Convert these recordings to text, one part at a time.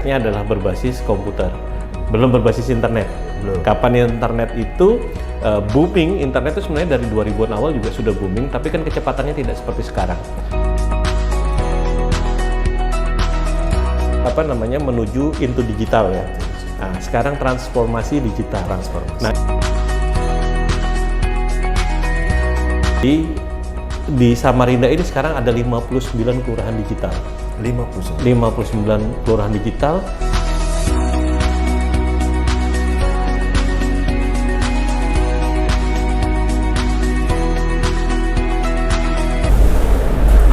mindsetnya adalah berbasis komputer, belum berbasis internet. Belum. Kapan internet itu booming, internet itu sebenarnya dari 2000-an awal juga sudah booming, tapi kan kecepatannya tidak seperti sekarang. Menuju into digital ya. Nah, sekarang transformasi digital. Nah, di Samarinda ini sekarang ada 59 kelurahan digital. 59 kelurahan digital.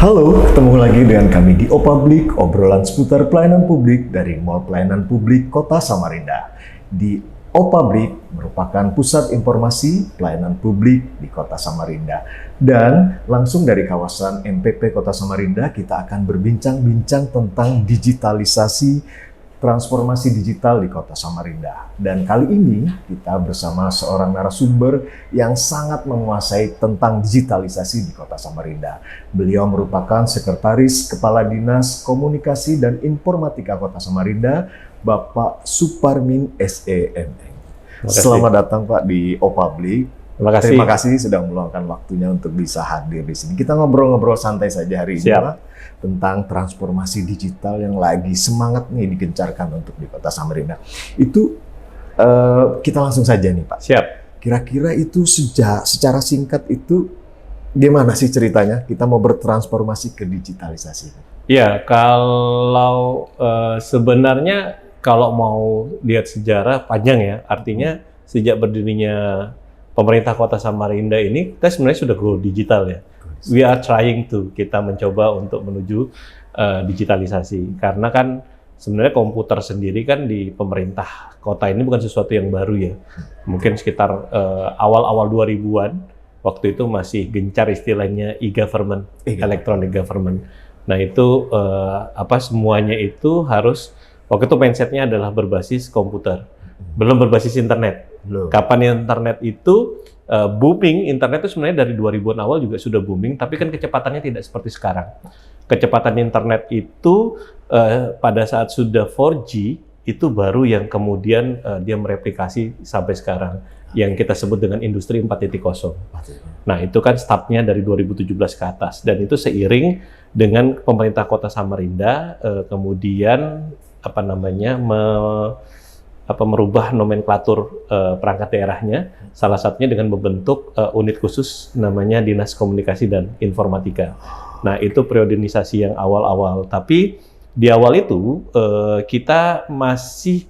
Halo, ketemu lagi dengan kami di Opablik, obrolan seputar pelayanan publik dari Mall Pelayanan Publik Kota Samarinda. Di Opablik merupakan pusat informasi pelayanan publik di Kota Samarinda. Dan langsung dari kawasan MPP Kota Samarinda, kita akan berbincang-bincang tentang digitalisasi transformasi digital di Kota Samarinda. Dan kali ini kita bersama seorang narasumber yang sangat menguasai tentang digitalisasi di Kota Samarinda. Beliau merupakan Sekretaris Kepala Dinas Komunikasi dan Informatika Kota Samarinda, Bapak Suparmin SEMM. Selamat datang Pak di Opablik. Terima kasih sudah meluangkan waktunya untuk bisa hadir di sini. Kita ngobrol-ngobrol santai saja hari ini Pak, tentang transformasi digital yang lagi semangat nih digencarkan untuk di Kota Samarinda. Itu kita langsung saja nih Pak. Siap. Kira-kira itu secara singkat itu gimana sih ceritanya kita mau bertransformasi ke digitalisasi? Ya, kalau sebenarnya kalau mau lihat sejarah panjang ya, artinya sejak berdirinya pemerintah Kota Samarinda ini, kita sebenarnya sudah go digital ya. We are trying to, kita mencoba untuk menuju digitalisasi. Karena kan sebenarnya komputer sendiri kan di pemerintah kota ini bukan sesuatu yang baru ya. Mungkin sekitar awal-awal 2000-an, waktu itu masih gencar istilahnya e-government, electronic government. Nah itu semuanya itu harus, waktu itu mindsetnya adalah berbasis komputer, belum berbasis internet. Kapan internet itu booming, internet itu sebenarnya dari 2000-an awal juga sudah booming, tapi kan kecepatannya tidak seperti sekarang. Kecepatan internet itu pada saat sudah 4G, itu baru yang kemudian dia mereplikasi sampai sekarang, yang kita sebut dengan industri 4.0. Nah itu kan startnya dari 2017 ke atas, dan itu seiring dengan pemerintah Kota Samarinda kemudian merubah nomenklatur perangkat daerahnya, salah satunya dengan membentuk unit khusus namanya Dinas Komunikasi dan Informatika. Nah itu periodisasi yang awal-awal, tapi di awal itu kita masih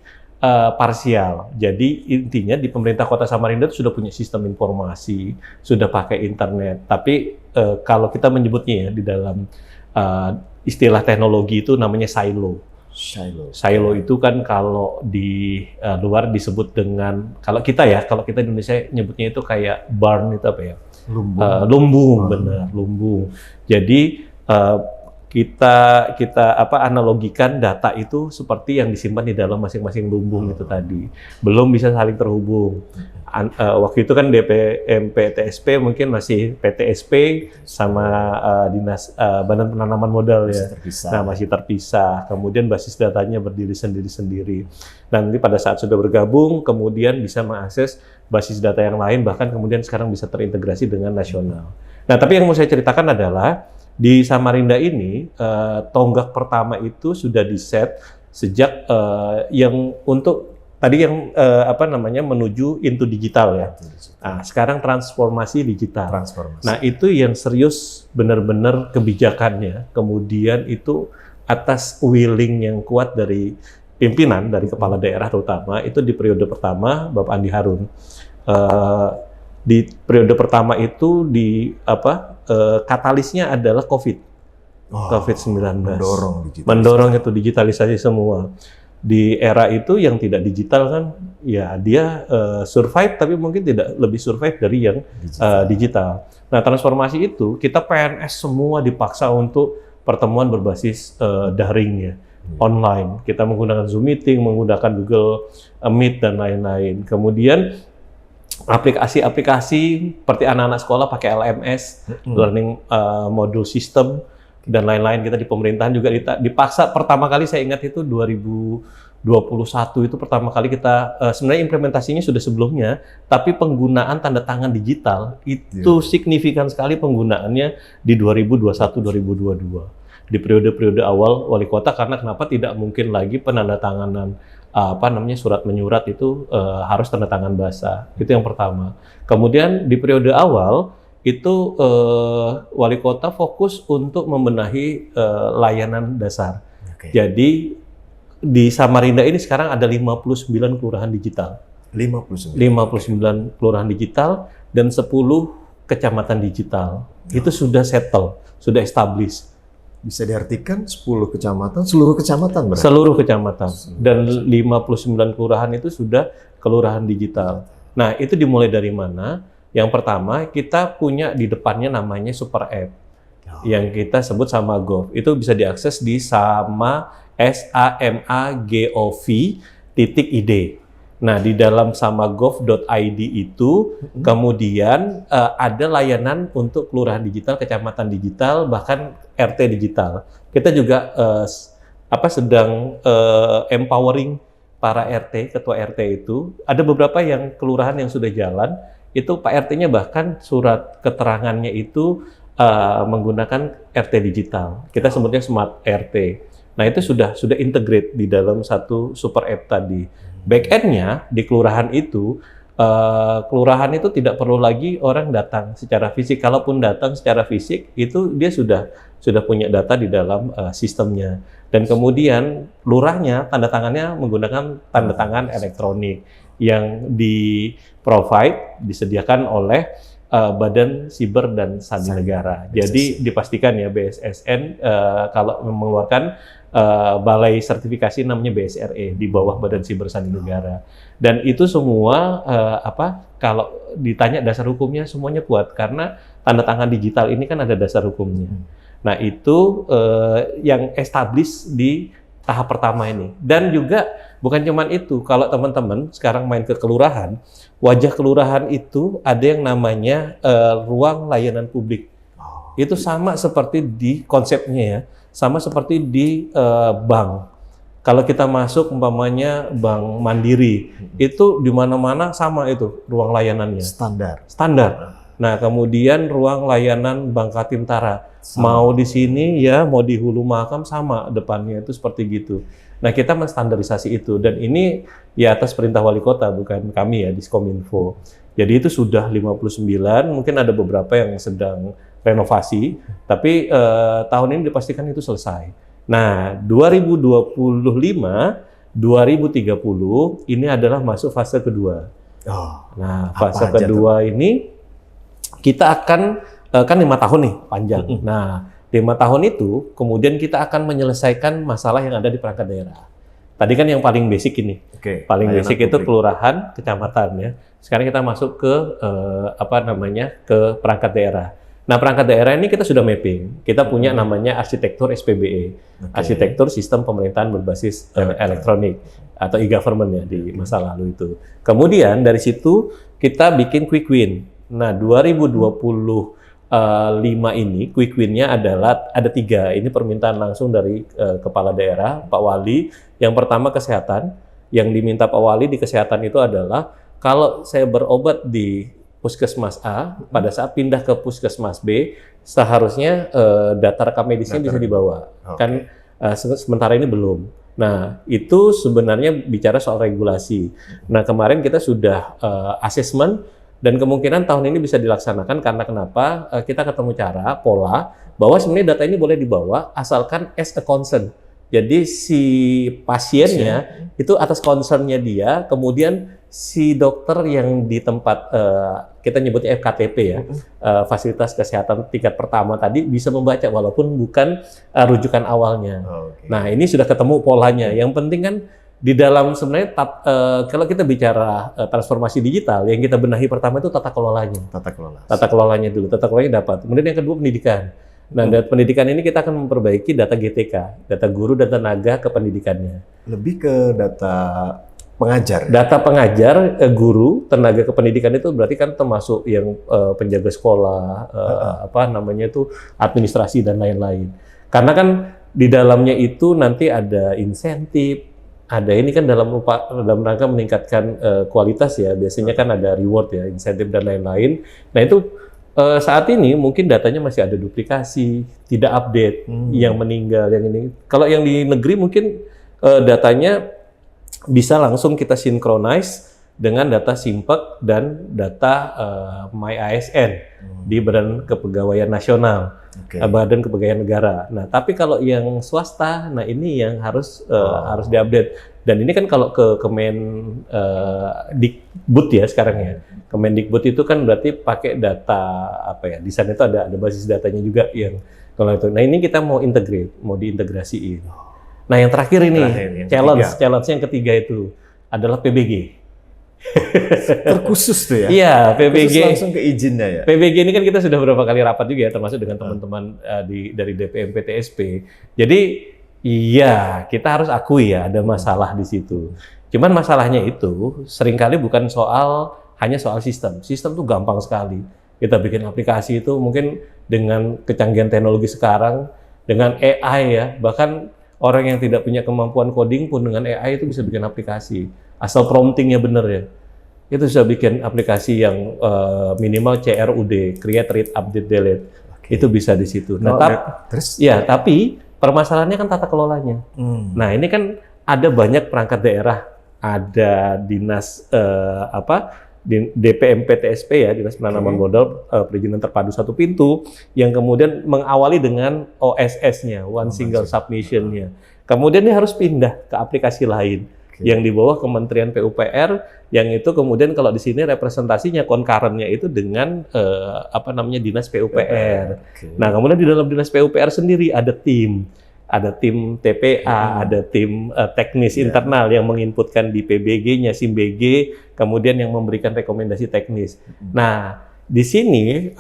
parsial. Jadi intinya di pemerintah Kota Samarinda itu sudah punya sistem informasi, sudah pakai internet, tapi kalau kita menyebutnya ya di dalam istilah teknologi itu namanya silo. Silo itu kan kalau di luar disebut dengan, kalau kita di Indonesia nyebutnya itu kayak barn, itu apa ya? Lumbung, benar, lumbung. Jadi kita analogikan data itu seperti yang disimpan di dalam masing-masing lumbung itu tadi. Belum bisa saling terhubung. Waktu itu kan DPMP-TSP mungkin masih PTSP sama Dinas Badan Penanaman Modal ya. Masih terpisah. Kemudian basis datanya berdiri sendiri-sendiri. Nanti pada saat sudah bergabung, kemudian bisa mengakses basis data yang lain, bahkan kemudian sekarang bisa terintegrasi dengan nasional. Nah, tapi yang mau saya ceritakan adalah di Samarinda ini tonggak pertama itu sudah di-set sejak yang untuk tadi yang menuju into digital ya. Nah, sekarang transformasi digital. Nah, itu yang serius benar-benar kebijakannya. Kemudian itu atas willing yang kuat dari pimpinan, dari kepala daerah terutama, itu di periode pertama Bapak Andi Harun. Di periode pertama itu katalisnya adalah COVID-19. Mendorong itu digitalisasi semua. Di era itu yang tidak digital kan, ya dia survive, tapi mungkin tidak lebih survive dari yang digital. Nah, transformasi itu kita PNS semua dipaksa untuk pertemuan berbasis daring ya, online. Kita menggunakan Zoom Meeting, menggunakan Google Meet dan lain-lain. Kemudian aplikasi-aplikasi seperti anak-anak sekolah pakai LMS, Learning Module System. dan lain-lain. Kita di pemerintahan juga dipaksa. Pertama kali saya ingat itu 2021 itu pertama kali kita sebenarnya implementasinya sudah sebelumnya, tapi penggunaan tanda tangan digital itu signifikan sekali penggunaannya di 2021-2022 di periode-periode awal wali kota. Karena kenapa tidak mungkin lagi penandatanganan surat menyurat itu harus tanda tangan basah. Itu yang pertama. Kemudian di periode awal itu wali kota fokus untuk membenahi layanan dasar. Jadi di Samarinda ini sekarang ada 59 kelurahan digital. 59 kelurahan digital dan 10 kecamatan digital. Itu sudah settle, sudah established. Bisa diartikan 10 kecamatan, seluruh kecamatan berarti? Seluruh kecamatan. Dan 59 kelurahan itu sudah kelurahan digital. Nah, itu dimulai dari mana? Yang pertama, kita punya di depannya namanya Super App. Yang kita sebut Samagov. Itu bisa diakses di samagov.id. Nah, di dalam samagov.id itu kemudian ada layanan untuk kelurahan digital, kecamatan digital, bahkan RT digital. Kita juga sedang empowering para RT, ketua RT itu. Ada beberapa yang kelurahan yang sudah jalan, itu Pak RT-nya bahkan surat keterangannya itu menggunakan RT digital. Kita sebutnya Smart RT. Nah, itu sudah integrate di dalam satu super app tadi. Back-end-nya di kelurahan itu tidak perlu lagi orang datang secara fisik. Kalaupun datang secara fisik, itu dia sudah punya data di dalam sistemnya. Dan kemudian lurahnya tanda tangannya menggunakan tanda tangan elektronik yang disediakan oleh Badan Siber dan Sandi Negara. Jadi dipastikan ya BSSN kalau mengeluarkan balai sertifikasi namanya BSRE di bawah Badan Siber Sandi Negara. Dan itu semua kalau ditanya dasar hukumnya semuanya kuat karena tanda tangan digital ini kan ada dasar hukumnya. Nah, itu yang established di tahap pertama ini. Dan juga bukan cuma itu, kalau teman-teman sekarang main ke kelurahan, wajah kelurahan itu ada yang namanya ruang layanan publik. Itu sama seperti di konsepnya ya, sama seperti di bank. Kalau kita masuk umpamanya Bank Mandiri, itu di mana-mana sama itu ruang layanannya. Standar. Nah, kemudian ruang layanan Bank Katimtara, mau di sini ya, mau di Hulu Mahakam sama depannya itu seperti gitu. Nah, kita menstandarisasi itu dan ini ya atas perintah wali kota, bukan kami ya di Kominfo. Jadi itu sudah 59, mungkin ada beberapa yang sedang renovasi, tapi tahun ini dipastikan itu selesai. Nah, 2025, 2030 ini adalah masuk fase kedua. Nah, fase kedua ini kita akan kan 5 tahun nih panjang. Nah, 5 tahun itu kemudian kita akan menyelesaikan masalah yang ada di perangkat daerah. Tadi kan yang paling basic ini. Paling basic itu kelurahan, kecamatan ya. Sekarang kita masuk ke ke perangkat daerah. Nah, perangkat daerah ini kita sudah mapping. Kita punya namanya arsitektur SPBE. Arsitektur Sistem Pemerintahan Berbasis Elektronik atau e-government ya di masa lalu itu. Kemudian dari situ kita bikin quick win. Nah, 2025 ini quick win-nya adalah ada 3. Ini permintaan langsung dari kepala daerah, Pak Wali. Yang pertama kesehatan. Yang diminta Pak Wali di kesehatan itu adalah kalau saya berobat di Puskesmas A, pada saat pindah ke Puskesmas B, seharusnya data rekam medisnya bisa dibawa. Kan sementara ini belum. Nah, itu sebenarnya bicara soal regulasi. Nah, kemarin kita sudah assessment dan kemungkinan tahun ini bisa dilaksanakan karena kenapa? Kita ketemu pola bahwa sebenarnya data ini boleh dibawa asalkan as a concern. Jadi si pasiennya itu atas concernnya dia, kemudian si dokter yang di tempat kita nyebutnya FKTP ya, fasilitas kesehatan tingkat pertama tadi bisa membaca walaupun bukan rujukan awalnya. Nah, ini sudah ketemu polanya. Yang penting kan di dalam sebenarnya kalau kita bicara transformasi digital, yang kita benahi pertama itu tata kelolanya. Tata kelolanya dulu, tata kelolanya dapat. Kemudian yang kedua pendidikan. Nah, dari pendidikan ini kita akan memperbaiki data GTK, data guru dan tenaga kependidikannya. Lebih ke data pengajar. Data pengajar, guru, tenaga kependidikan itu berarti kan termasuk yang penjaga sekolah, administrasi dan lain-lain. Karena kan di dalamnya itu nanti ada insentif, ada ini kan dalam rangka meningkatkan kualitas ya. Biasanya kan ada reward ya, insentif dan lain-lain. Nah itu saat ini mungkin datanya masih ada duplikasi, tidak update, yang meninggal, yang ini. Kalau yang di negeri mungkin datanya bisa langsung kita synchronize dengan data Simpek dan data MyASN di Badan Kepegawaian Nasional, Badan Kepegawaian Negara. Nah, tapi kalau yang swasta, nah ini yang harus diupdate. Dan ini kan kalau ke Kemendikbud ya sekarang ya. Kemendikbud itu kan berarti pakai data apa ya? Di sana itu ada basis datanya juga yang kalau itu. Nah, ini kita mau diintegrasiin. Nah, yang terakhir ini challenge yang ketiga itu adalah PBG. Terkhusus tuh ya? Iya, PBG. Khusus langsung ke izinnya ya? PBG ini kan kita sudah beberapa kali rapat juga ya, termasuk dengan teman-teman dari DPM PTSP. Jadi, iya, kita harus akui ya ada masalah di situ. Cuman masalahnya itu seringkali bukan hanya soal sistem. Sistem tuh gampang sekali. Kita bikin aplikasi itu mungkin dengan kecanggihan teknologi sekarang, dengan AI ya, bahkan orang yang tidak punya kemampuan coding pun dengan AI itu bisa bikin aplikasi. Asal promptingnya bener ya, itu bisa bikin aplikasi yang minimal CRUD, create, read, update, delete, itu bisa di situ. Nah, tapi permasalahannya kan tata kelolanya. Nah, ini kan ada banyak perangkat daerah, ada dinas DPM PTSP ya, Dinas Penanaman Modal Perizinan Terpadu Satu Pintu, yang kemudian mengawali dengan OSS-nya, One Single Submission-nya. Kemudian dia harus pindah ke aplikasi lain yang di bawah Kementerian PUPR, yang itu kemudian kalau di sini representasinya concurrent-nya itu dengan Dinas PUPR. Nah, kemudian di dalam Dinas PUPR sendiri ada tim TPA, ada tim teknis internal yang menginputkan di PBG-nya, SIMBG, kemudian yang memberikan rekomendasi teknis. Nah, di sini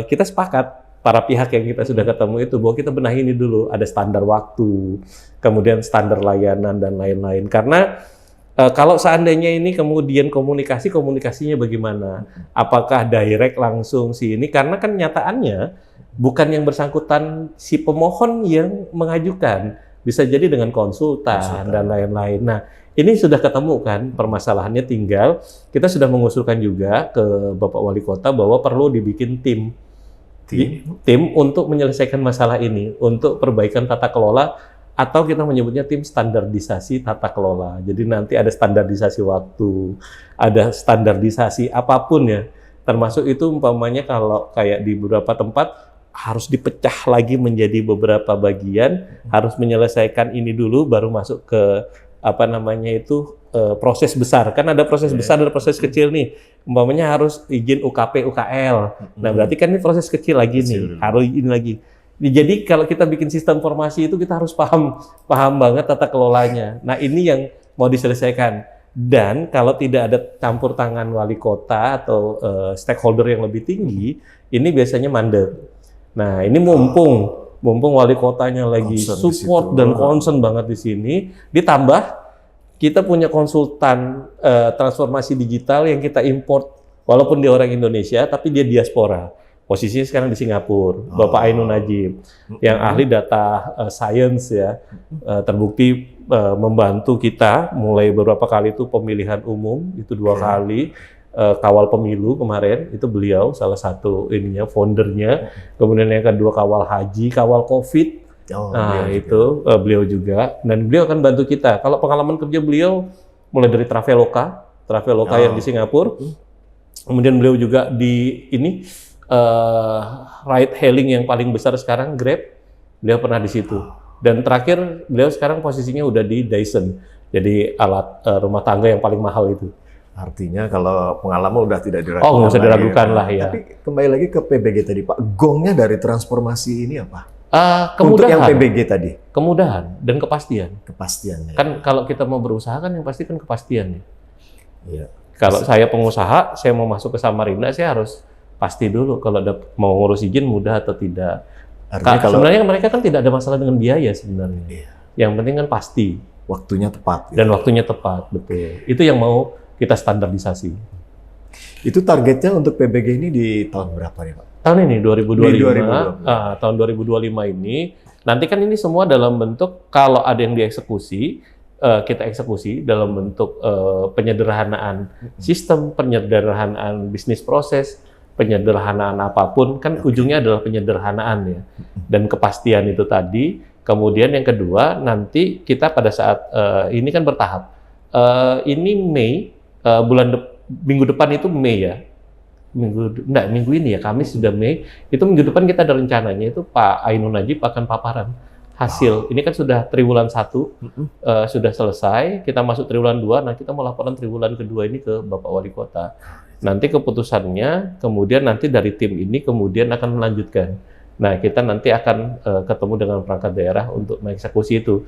kita sepakat, para pihak yang kita sudah ketemu itu, bahwa kita benahi ini dulu, ada standar waktu, kemudian standar layanan dan lain-lain. Karena kalau seandainya ini kemudian komunikasinya bagaimana? Apakah direct langsung ini? Karena kan nyataannya bukan yang bersangkutan si pemohon yang mengajukan, bisa jadi dengan konsultan. Dan lain-lain. Nah, ini sudah ketemu kan permasalahannya, tinggal kita sudah mengusulkan juga ke Bapak Wali Kota bahwa perlu dibikin tim untuk menyelesaikan masalah ini, untuk perbaikan tata kelola, atau kita menyebutnya tim standarisasi tata kelola. Jadi nanti ada standarisasi waktu, ada standarisasi apapun ya, termasuk itu umpamanya kalau kayak di beberapa tempat harus dipecah lagi menjadi beberapa bagian, harus menyelesaikan ini dulu baru masuk ke proses besar. Kan ada proses besar, ada proses kecil nih. Umpamanya harus izin UKP, UKL. Nah, berarti kan ini proses kecil lagi nih, harus ini lagi. Jadi kalau kita bikin sistem formasi itu kita harus paham banget tata kelolanya. Nah, ini yang mau diselesaikan. Dan kalau tidak ada campur tangan wali kota atau stakeholder yang lebih tinggi, ini biasanya mandek. Nah, ini mumpung wali kotanya lagi support dan concern banget di sini, ditambah kita punya konsultan transformasi digital yang kita import, walaupun dia orang Indonesia, tapi dia diaspora. Posisinya sekarang di Singapura, Bapak Ainun Najib, yang ahli data science ya, terbukti membantu kita mulai beberapa kali itu pemilihan umum, itu 2 kali, kawal pemilu kemarin, itu beliau salah satu foundernya, kemudian yang kedua kawal haji, kawal COVID, beliau juga, dan beliau akan bantu kita. Kalau pengalaman kerja beliau mulai dari Traveloka yang di Singapura, kemudian beliau juga di ride hailing yang paling besar sekarang, Grab, beliau pernah di situ. Dan terakhir beliau sekarang posisinya udah di Dyson, jadi alat rumah tangga yang paling mahal itu. Artinya kalau pengalaman udah tidak diragukan. Oh, nggak usah diragukan lah ya. Tapi kembali lagi ke PBG tadi, Pak, gongnya dari transformasi ini apa? Kemudahan. Untuk yang PBG tadi? Kemudahan dan kepastian. Kepastiannya. Kan kalau kita mau berusaha kan yang pasti kan kepastian. Iya. Kalau saya pengusaha, saya mau masuk ke Samarinda, saya harus pasti dulu kalau mau ngurus izin mudah atau tidak. Sebenarnya mereka kan tidak ada masalah dengan biaya sebenarnya. Iya. Yang penting kan pasti. Waktunya tepat. Dan waktunya tepat, betul. Itu yang mau kita standarisasi. Itu targetnya untuk PBG ini di tahun berapa nih, Pak? Tahun ini 2025. Tahun 2025 ini Nanti kan ini semua dalam bentuk kalau ada yang dieksekusi, kita eksekusi dalam bentuk penyederhanaan sistem, penyederhanaan bisnis proses, penyederhanaan apapun, kan ujungnya adalah penyederhanaan ya, dan kepastian itu tadi. Kemudian yang kedua, nanti kita pada saat ini kan bertahap. Ini Mei, minggu depan itu Mei ya. Minggu ini ya, Kamis sudah Mei. Itu minggu depan kita ada rencananya itu Pak Ainun Najib akan paparan hasil. Ini kan sudah triwulan 1 sudah selesai, kita masuk triwulan 2, nah kita mau laporan triwulan kedua ini ke Bapak Wali Kota. Nanti keputusannya, kemudian nanti dari tim ini kemudian akan melanjutkan. Nah, kita nanti akan ketemu dengan perangkat daerah untuk mengeksekusi itu.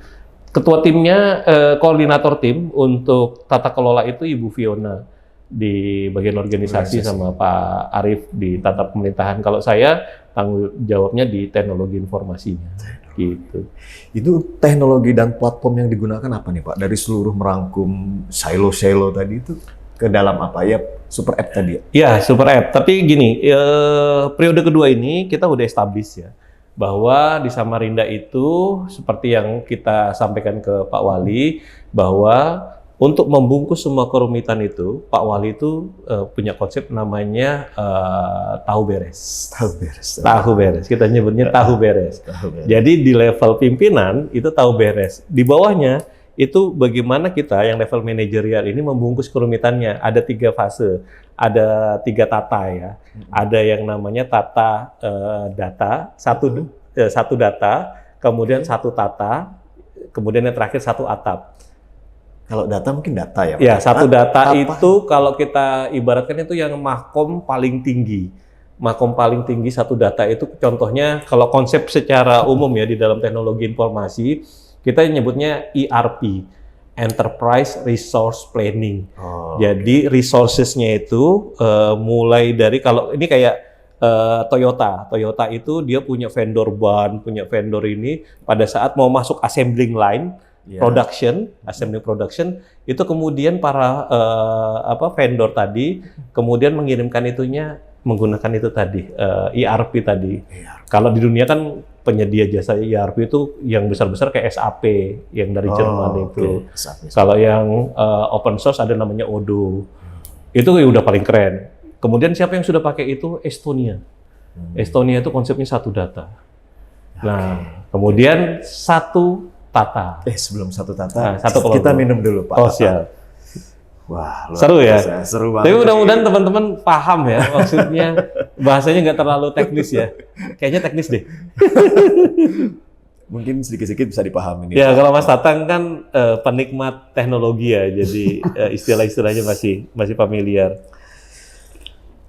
Ketua timnya, koordinator tim untuk tata kelola itu Ibu Fiona di bagian organisasi sama Pak Arief di tata pemerintahan. Kalau saya tanggung jawabnya di teknologi informasinya. Gitu. Itu teknologi dan platform yang digunakan apa nih Pak? Dari seluruh merangkum silo-silo tadi itu ke dalam apa ya? Super App tadi ya? Ya, Super App. Tapi gini, periode kedua ini kita udah establish ya, bahwa di Samarinda itu seperti yang kita sampaikan ke Pak Wali, bahwa untuk membungkus semua kerumitan itu, Pak Wali itu punya konsep namanya tahu beres. Tahu beres. Tahu beres. Kita nyebutnya tahu beres. Jadi di level pimpinan itu tahu beres. Di bawahnya itu bagaimana kita yang level manajerial ini membungkus kerumitannya. Ada 3 fase, ada 3 tata ya. Ada yang namanya tata data, satu data, kemudian satu tata, kemudian yang terakhir satu atap. Kalau data mungkin data ya Pak? Ya, satu data itu kalau kita ibaratkan itu yang mahkom paling tinggi. Mahkom paling tinggi satu data itu contohnya kalau konsep secara umum ya di dalam teknologi informasi, kita nyebutnya ERP, Enterprise Resource Planning. Jadi resources-nya itu mulai dari, kalau ini kayak Toyota itu dia punya vendor ban, punya vendor ini pada saat mau masuk assembling line, assembling production, itu kemudian para vendor tadi kemudian mengirimkan itunya menggunakan itu tadi ERP tadi. Kalau di dunia kan penyedia jasa ERP itu yang besar-besar kayak SAP yang dari Jerman itu. Kalau yang open source ada namanya Odoo. Itu ya udah paling keren. Kemudian siapa yang sudah pakai itu? Estonia. Estonia itu konsepnya satu data. Nah, kemudian satu tata. Sebelum satu tata, kita minum dulu Pak. Oh siap. Wah, seru ya. Seru banget. Tapi mudah-mudahan teman-teman paham ya, maksudnya bahasanya nggak terlalu teknis ya. Kayaknya teknis deh. Mungkin sedikit-sedikit bisa dipahami nih. Ya, kalau Mas Tatang kan penikmat teknologi ya, jadi istilah-istilahnya masih familiar.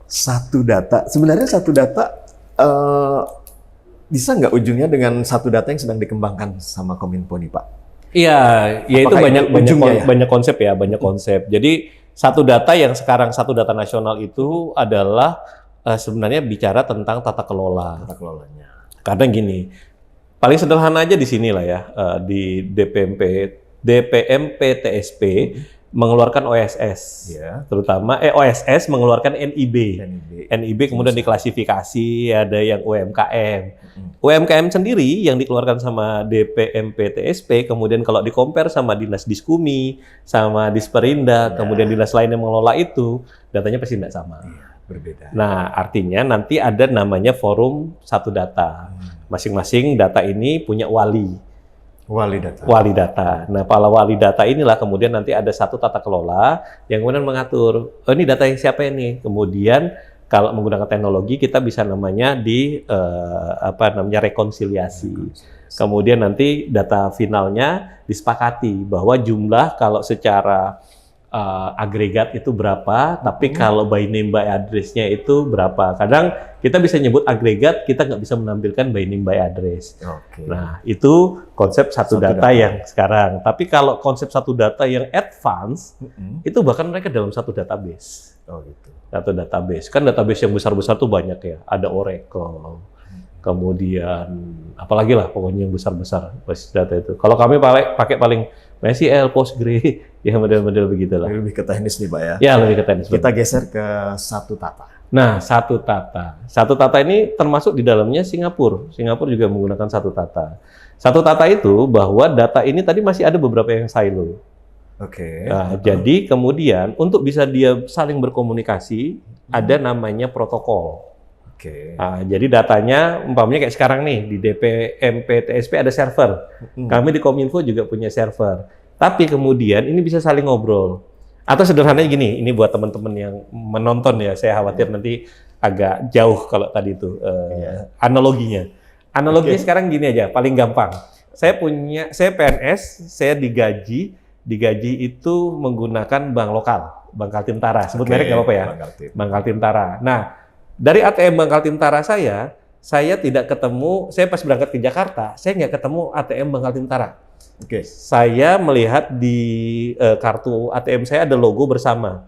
Satu data, sebenarnya satu data bisa nggak ujungnya dengan satu data yang sedang dikembangkan sama Kominfo nih Pak? Iya, ya itu ya? banyak konsep ya, banyak konsep. Jadi satu data yang sekarang satu data nasional itu adalah sebenarnya bicara tentang tata kelola. Tata kelolanya. Karena gini, paling sederhana aja di sini lah ya, di DPMP TSP mengeluarkan OSS, terutama OSS mengeluarkan NIB kemudian diklasifikasi, ada yang UMKM. UMKM sendiri yang dikeluarkan sama DPMP TSP, kemudian kalau di-compare sama Dinas Diskumi, sama Disperindak, kemudian dinas lain yang mengelola itu, datanya pasti tidak sama. Berbeda. Nah, artinya nanti ada namanya forum satu data. Masing-masing data ini punya wali data. Nah, para wali data inilah kemudian nanti ada satu tata kelola yang kemudian mengatur, oh ini data yang siapa ini? Kemudian kalau menggunakan teknologi kita bisa namanya rekonsiliasi. Kemudian nanti data finalnya disepakati bahwa jumlah kalau secara agregat itu berapa, tapi kalau by name by address-nya itu berapa. Kadang kita bisa nyebut agregat, kita nggak bisa menampilkan by name by address. Nah, itu konsep satu data yang sekarang. Tapi kalau konsep satu data yang advance, itu bahkan mereka dalam satu database. Satu database. Kan database yang besar-besar tuh banyak ya. Ada Oracle, kemudian apalagi lah pokoknya yang besar-besar basis data itu. Kalau kami pakai paling MySQL, Postgre, ya model-model begitulah. Lebih ke teknis nih Pak ya? Ya, lebih ke teknis. Kita geser ke satu tata. Nah, satu tata. Satu tata ini termasuk di dalamnya Singapura. Singapura juga menggunakan satu tata. Satu tata itu bahwa data ini tadi masih ada beberapa yang silo. Oke. Nah, jadi kemudian untuk bisa dia saling berkomunikasi, ada namanya protokol. Oke. Nah, jadi datanya, umpamanya kayak sekarang nih, di DPMP TSP ada server. Kami di Kominfo juga punya server. Tapi kemudian ini bisa saling ngobrol. Atau sederhananya gini, ini buat teman-teman yang menonton ya, saya khawatir nanti agak jauh kalau tadi itu analoginya. Analoginya sekarang gini aja, paling gampang. Saya PNS, saya digaji itu menggunakan bank lokal, Bank Kaltim-Tara. Sebut merek nggak apa-apa ya? Bank Kaltim-Tara. Nah, dari ATM Bank Kaltim-Tara saya tidak ketemu, saya pas berangkat ke Jakarta, saya nggak ketemu ATM Bank Kaltim-Tara. Oke. Saya melihat di kartu ATM saya ada logo bersama.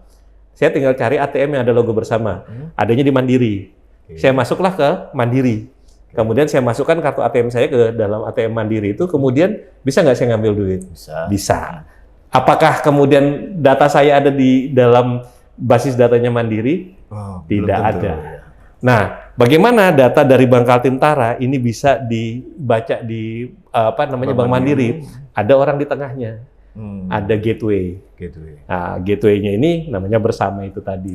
Saya tinggal cari ATM yang ada logo bersama. Adanya di Mandiri. Saya masuklah ke Mandiri. Kemudian saya masukkan kartu ATM saya ke dalam ATM Mandiri itu, kemudian bisa nggak saya ngambil duit? Bisa. Apakah kemudian data saya ada di dalam basis datanya Mandiri? Tidak ada. Nah, bagaimana data dari Bank Kaltim-Tara ini bisa dibaca di Bank Mandiri? Ada orang di tengahnya, ada gateway. Nah, gateway-nya ini namanya bersama itu tadi.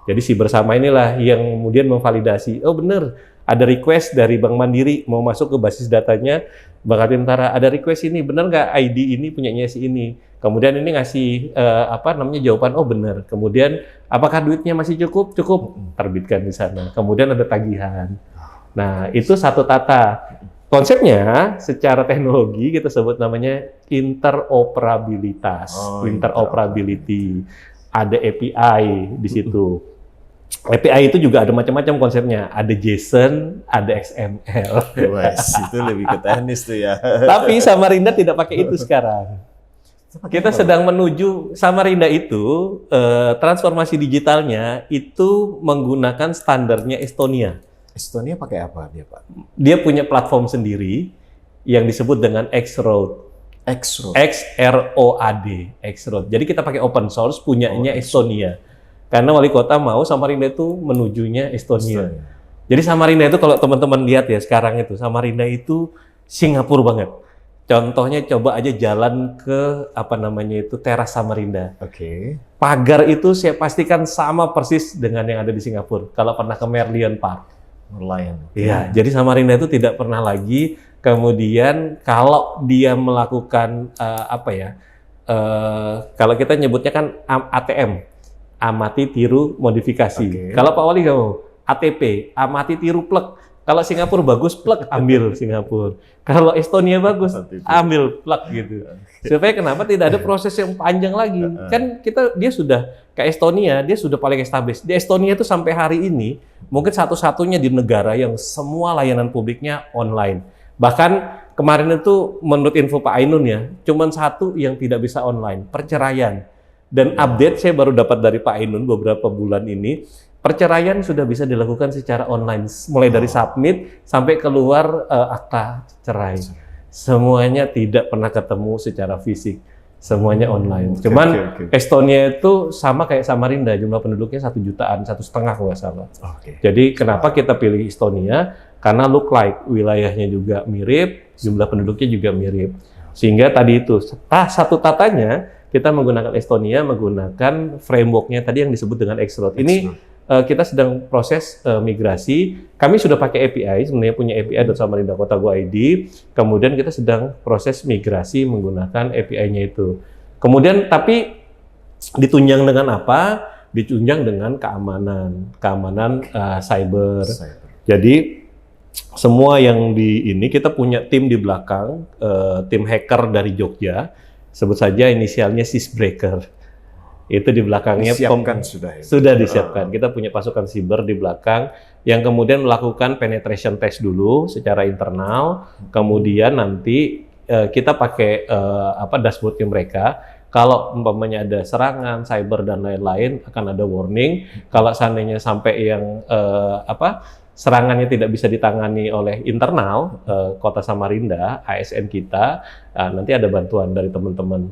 Jadi si bersama inilah yang kemudian memvalidasi. Oh benar, ada request dari Bank Mandiri mau masuk ke basis datanya Bank Kaltim-Tara. Ada request ini, benar nggak ID ini punyanya si ini? Kemudian ini ngasih jawaban, oh benar. Kemudian apakah duitnya masih cukup? Cukup, terbitkan di sana. Kemudian ada tagihan. Nah, itu satu tata. Konsepnya secara teknologi kita sebut namanya interoperabilitas, interoperability. Ada API di situ. API itu juga ada macam-macam konsepnya. Ada JSON, ada XML. Wes, itu lebih ke teknis tuh ya. Tapi Samarinda tidak pakai itu sekarang. Kita sedang menuju Samarinda itu transformasi digitalnya itu menggunakan standarnya Estonia. Estonia pakai apa dia, Pak? Dia punya platform sendiri yang disebut dengan X-Road. X-R-O-A-D. X-Road. Jadi kita pakai open source punyanya Estonia. Karena wali kota mau Samarinda itu menujunya Estonia. Jadi Samarinda itu kalau teman-teman lihat ya sekarang itu, Samarinda itu Singapura banget. Contohnya coba aja jalan ke teras Samarinda. Pagar itu saya pastikan sama persis dengan yang ada di Singapura. Kalau pernah ke Merlion Park. Iya, jadi Samarinda itu tidak pernah lagi. Kemudian kalau dia melakukan kalau kita nyebutnya kan ATM, amati tiru modifikasi. Kalau Pak Wali ATP, amati tiru plug. Kalau Singapura bagus, plug ambil Singapura. Kalau Estonia bagus, ambil plug gitu. Supaya kenapa tidak ada proses yang panjang lagi. Kan dia sudah ke Estonia, dia sudah paling established. Di Estonia itu sampai hari ini mungkin satu-satunya di negara yang semua layanan publiknya online. Bahkan kemarin itu menurut info Pak Ainun ya, cuman satu yang tidak bisa online, perceraian. Dan update saya baru dapat dari Pak Ainun beberapa bulan ini, perceraian sudah bisa dilakukan secara online, mulai dari submit sampai keluar akta cerai. Semuanya tidak pernah ketemu secara fisik, semuanya online. Cuman Estonia itu sama kayak Samarinda, jumlah penduduknya 1 jutaan, 1,5 kalau nggak salah. Jadi kenapa kita pilih Estonia? Karena look like, wilayahnya juga mirip, jumlah penduduknya juga mirip. Sehingga tadi itu, satu tatanya kita menggunakan Estonia, menggunakan framework-nya tadi yang disebut dengan X-Road. Ini kita sedang proses migrasi. Kami sudah pakai API, sebenarnya punya API.Samarinda Kota Go ID. Kemudian kita sedang proses migrasi menggunakan API-nya itu. Kemudian tapi ditunjang dengan apa? Ditunjang dengan keamanan cyber. Jadi semua yang di ini kita punya tim di belakang, tim hacker dari Jogja. Sebut saja inisialnya Sysbreaker. Itu di belakangnya sudah disiapkan. Kita punya pasukan siber di belakang yang kemudian melakukan penetration test dulu secara internal. Kemudian nanti kita pakai dashboardnya mereka. Kalau umpamanya ada serangan cyber dan lain-lain akan ada warning. Kalau seandainya sampai yang serangannya tidak bisa ditangani oleh internal Kota Samarinda, ASN kita, nanti ada bantuan dari teman-teman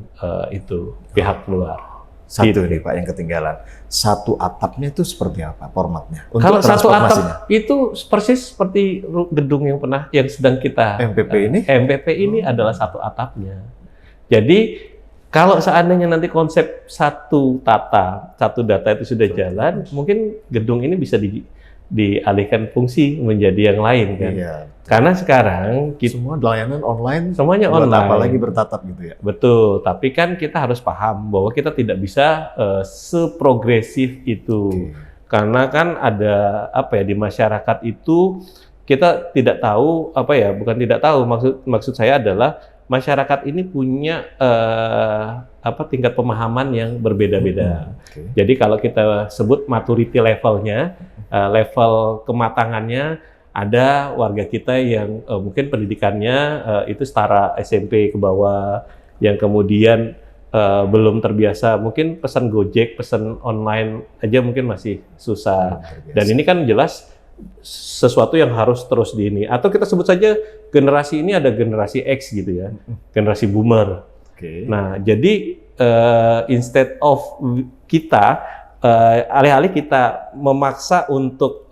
itu pihak luar. Satu nih Pak yang ketinggalan. Satu atapnya itu seperti apa formatnya? Untuk Kalau satu transformasinya? atap itu persis seperti gedung yang sedang kita MPP ini? MPP ini adalah satu atapnya. Jadi kalau seandainya nanti konsep satu data itu sudah jalan, mungkin gedung ini bisa dialihkan fungsi menjadi yang lain kan. Iya. Karena sekarang Semua layanan online. semuanya Buat online. apa lagi bertatap gitu ya? Betul, tapi kan kita harus paham bahwa kita tidak bisa seprogresif itu. Oke. Karena kan ada apa ya, di masyarakat itu kita tidak tahu bukan tidak tahu, maksud saya adalah masyarakat ini punya tingkat pemahaman yang berbeda-beda. Oke. Jadi kalau kita sebut maturity levelnya, level kematangannya, ada warga kita yang mungkin pendidikannya itu setara SMP ke bawah, yang kemudian belum terbiasa, mungkin pesan Gojek, pesan online aja mungkin masih susah. Dan ini kan jelas sesuatu yang harus terus atau kita sebut saja generasi ini ada generasi X gitu ya, generasi boomer. Oke. Nah, jadi instead of kita alih-alih kita memaksa untuk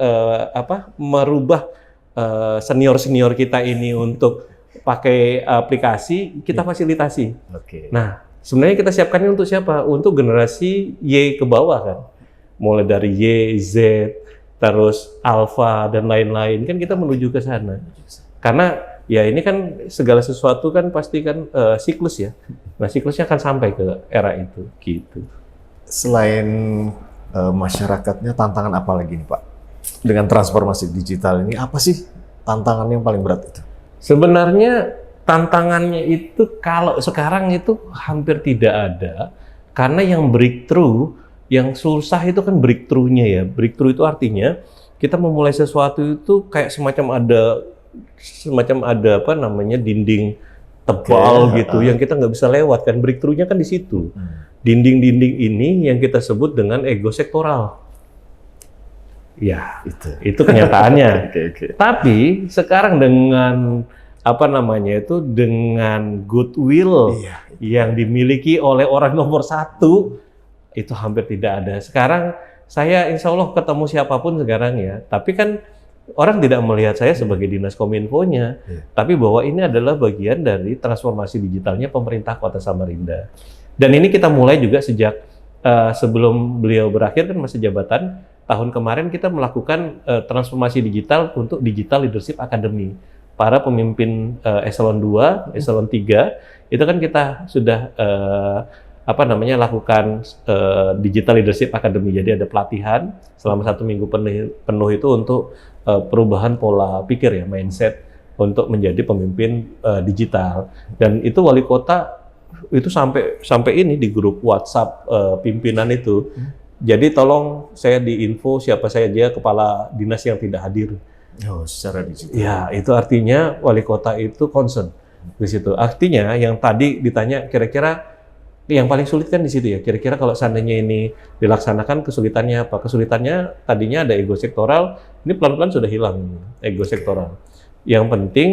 merubah senior kita ini untuk pakai aplikasi, kita fasilitasi. Oke. Nah, sebenarnya kita siapkannya untuk siapa? Untuk generasi Y ke bawah kan. Mulai dari Y, Z, terus Alpha dan lain-lain, kan kita menuju ke sana. Karena ya ini kan segala sesuatu kan pasti kan siklus ya. Nah, siklusnya akan sampai ke era itu gitu. Selain masyarakatnya, tantangan apa lagi nih Pak? Dengan transformasi digital ini, apa sih tantangan yang paling berat itu? Sebenarnya tantangannya itu kalau sekarang itu hampir tidak ada, karena yang breakthrough, yang susah itu kan breakthrough-nya ya. Breakthrough itu artinya kita memulai sesuatu itu kayak semacam ada dinding tebal gitu yang kita nggak bisa lewat kan. Breakthrough-nya kan di situ. Dinding-dinding ini yang kita sebut dengan ego sektoral. Ya, itu kenyataannya. Oke. Tapi sekarang dengan dengan goodwill yang dimiliki oleh orang nomor satu, itu hampir tidak ada. Sekarang saya insya Allah ketemu siapapun sekarang ya, tapi kan orang tidak melihat saya sebagai dinas kominfonya, tapi bahwa ini adalah bagian dari transformasi digitalnya pemerintah Kota Samarinda. Dan ini kita mulai juga sejak sebelum beliau berakhir kan masa jabatan, tahun kemarin kita melakukan transformasi digital untuk Digital Leadership Academy. Para pemimpin eselon 2, eselon 3, itu kan kita sudah lakukan Digital Leadership Academy. Jadi ada pelatihan selama 1 minggu penuh itu untuk perubahan pola pikir ya, mindset untuk menjadi pemimpin digital. Dan itu wali kota itu sampai ini di grup WhatsApp pimpinan itu. Jadi tolong saya diinfo siapa saja kepala dinas yang tidak hadir. Oh, secara digital. Ya, itu artinya wali kota itu concern di situ. Artinya yang tadi ditanya kira-kira yang paling sulit kan di situ ya. Kira-kira kalau seandainya ini dilaksanakan kesulitannya apa? Kesulitannya tadinya ada ego sektoral, ini pelan-pelan sudah hilang ego sektoral. Yang penting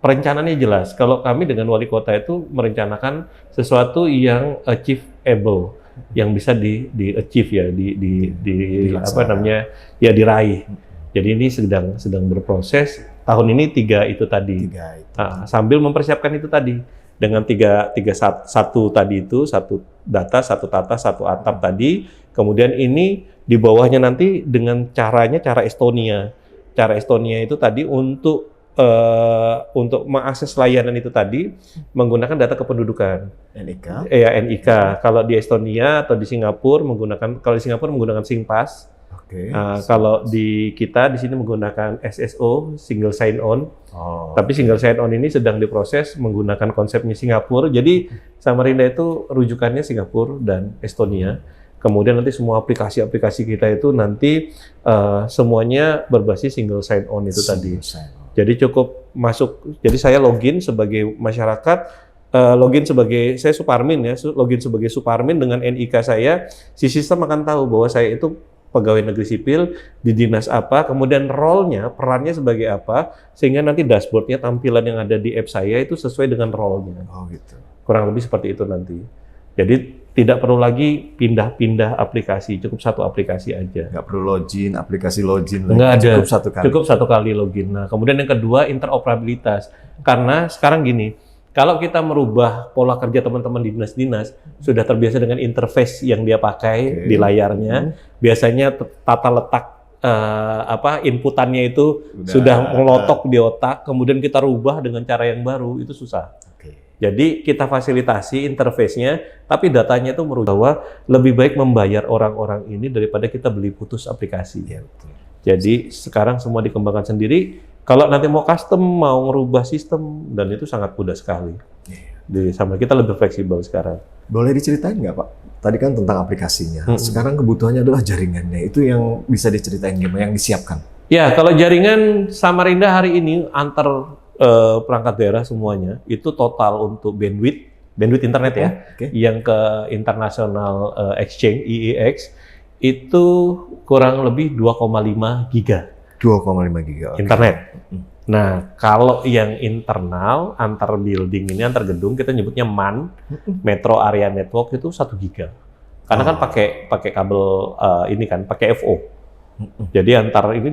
perencanaannya jelas. Kalau kami dengan wali kota itu merencanakan sesuatu yang achievable, yang bisa di-achieve ya, diraih. Jadi ini sedang berproses. Tahun ini 3 itu tadi. Sambil mempersiapkan itu tadi dengan satu tadi itu, satu data, satu tata, satu atap tadi. Kemudian ini di bawahnya nanti dengan cara Estonia. Cara Estonia itu tadi untuk mengakses layanan itu tadi menggunakan data kependudukan. NIK. NIK. Kalau di Estonia atau di Singapura menggunakan SingPass. Oke. Kalau di kita di sini menggunakan SSO, Single Sign On. Tapi Single Sign On ini sedang diproses menggunakan konsepnya Singapura. Jadi Samarinda itu rujukannya Singapura dan Estonia. Kemudian nanti semua aplikasi-aplikasi kita itu nanti semuanya berbasis Single Sign On itu tadi. Jadi cukup masuk. Jadi saya login sebagai masyarakat, saya Suparmin ya, login sebagai Suparmin dengan NIK saya. Si sistem akan tahu bahwa saya itu pegawai negeri sipil di dinas apa, kemudian role-nya, perannya sebagai apa, sehingga nanti dashboard-nya, tampilan yang ada di app saya itu sesuai dengan role-nya. Oh gitu. Kurang lebih seperti itu nanti. Jadi tidak perlu lagi pindah-pindah aplikasi, cukup satu aplikasi aja. Nggak perlu login, aplikasi login, Nggak ada, cukup satu kali. cukup satu kali login. Nah, kemudian yang kedua interoperabilitas. Karena sekarang gini, kalau kita merubah pola kerja teman-teman di dinas-dinas, sudah terbiasa dengan interface yang dia pakai di layarnya, biasanya tata letak inputannya itu sudah melotok di otak, kemudian kita rubah dengan cara yang baru, itu susah. Jadi kita fasilitasi interface-nya, tapi datanya itu merubah bahwa lebih baik membayar orang-orang ini daripada kita beli putus aplikasi. Ya, betul. Jadi sekarang semua dikembangkan sendiri. Kalau nanti mau custom, mau ngerubah sistem, dan itu sangat mudah sekali. Sama kita lebih fleksibel sekarang. Boleh diceritain nggak Pak? Tadi kan tentang aplikasinya. Sekarang kebutuhannya adalah jaringannya. Itu yang bisa diceritain gimana yang disiapkan? Ya, kalau jaringan Samarinda hari ini antar perangkat daerah semuanya itu total untuk bandwidth internet ya, yang ke international exchange IEX itu kurang lebih 2,5 giga. 2,5 giga. Internet. Nah, kalau yang internal antar building ini antar gedung kita nyebutnya MAN, Metro Area Network itu 1 giga. Karena kan pakai kabel ini kan pakai FO. Jadi antar ini